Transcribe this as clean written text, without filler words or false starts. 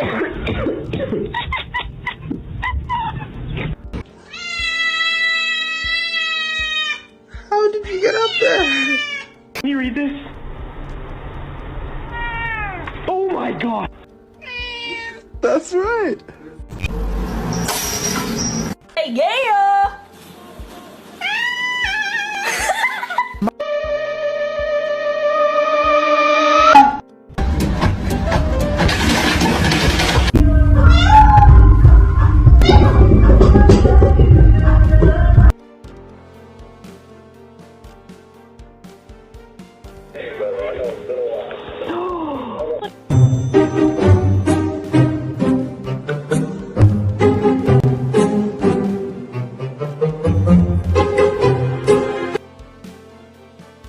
How did you get up there? Can you read this? Oh my god! That's right. Hey, yeah! Hey, brother, I got a little